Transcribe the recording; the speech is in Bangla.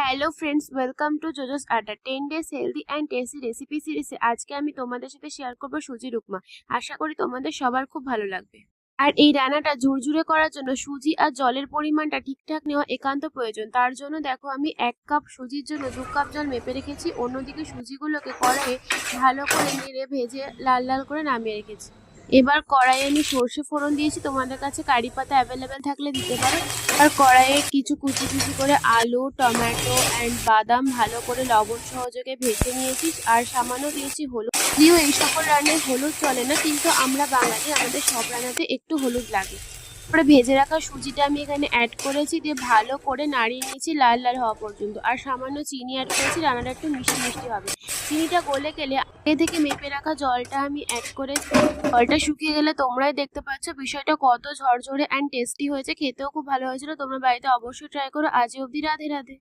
হ্যালো ফ্রেন্ডস, ওয়েলকাম টু জোজোস আড্ডা 10 days healthy and tasty recipe সিরিজে আজকে আমি তোমাদের সাথে শেয়ার করব সুজির উপমা। আশা করি তোমাদের সবার খুব ভালো লাগবে। আর এই রান্নাটা ঝুরঝুরে করার জন্য সুজি আর জলের পরিমাণটা ঠিকঠাক নেওয়া একান্ত প্রয়োজন। তার জন্য দেখো আমি 1 কাপ সুজির জন্য 2 কাপ জল মেপে রেখেছি। অন্যদিকে সুজিগুলোকে কড়াইয়ে ভালো করে নেড়ে ভেজে লাল লাল করে নামিয়ে রেখেছি। এবার কড়াইয়ে আমি সর্ষে ফোড়ন দিয়েছি, তোমাদের কাছে কারি পাতা অ্যাভেলেবেল থাকলে দিতে পারো। আর কড়াইয়ে কিছু কুচি কুচি করে আলু, টমেটো অ্যান্ড বাদাম ভালো করে লবণ সহযোগে ভেজে নিয়েছি। আর সামান্য দিয়েছি হলুদ। যদিও এই সকল রান্নায় হলুদ চলে না, কিন্তু আমরা বাঙালি, আমাদের সব রান্নাতে একটু হলুদ লাগে। তারপরে ভেজে রাখা সুজিটা আমি এখানে অ্যাড করেছি, দিয়ে ভালো করে নাড়িয়ে নিয়েছি লাল লাল হওয়া পর্যন্ত। আর সামান্য চিনি অ্যাড করেছি, রান্নাটা একটু মিষ্টি মিষ্টি হবে। চিনিটা গলে গেলে আগে থেকে মেপে রাখা জলটা আমি অ্যাড করেছি। জলটা শুকিয়ে গেলে তোমরাই দেখতে পাচ্ছ বিষয়টা কত ঝরঝরে অ্যান্ড টেস্টি হয়েছে। খেতেও খুব ভালো হয়েছিল। তোমরা বাড়িতে অবশ্যই ট্রাই করো। আজ অবধি রাধে রাধে।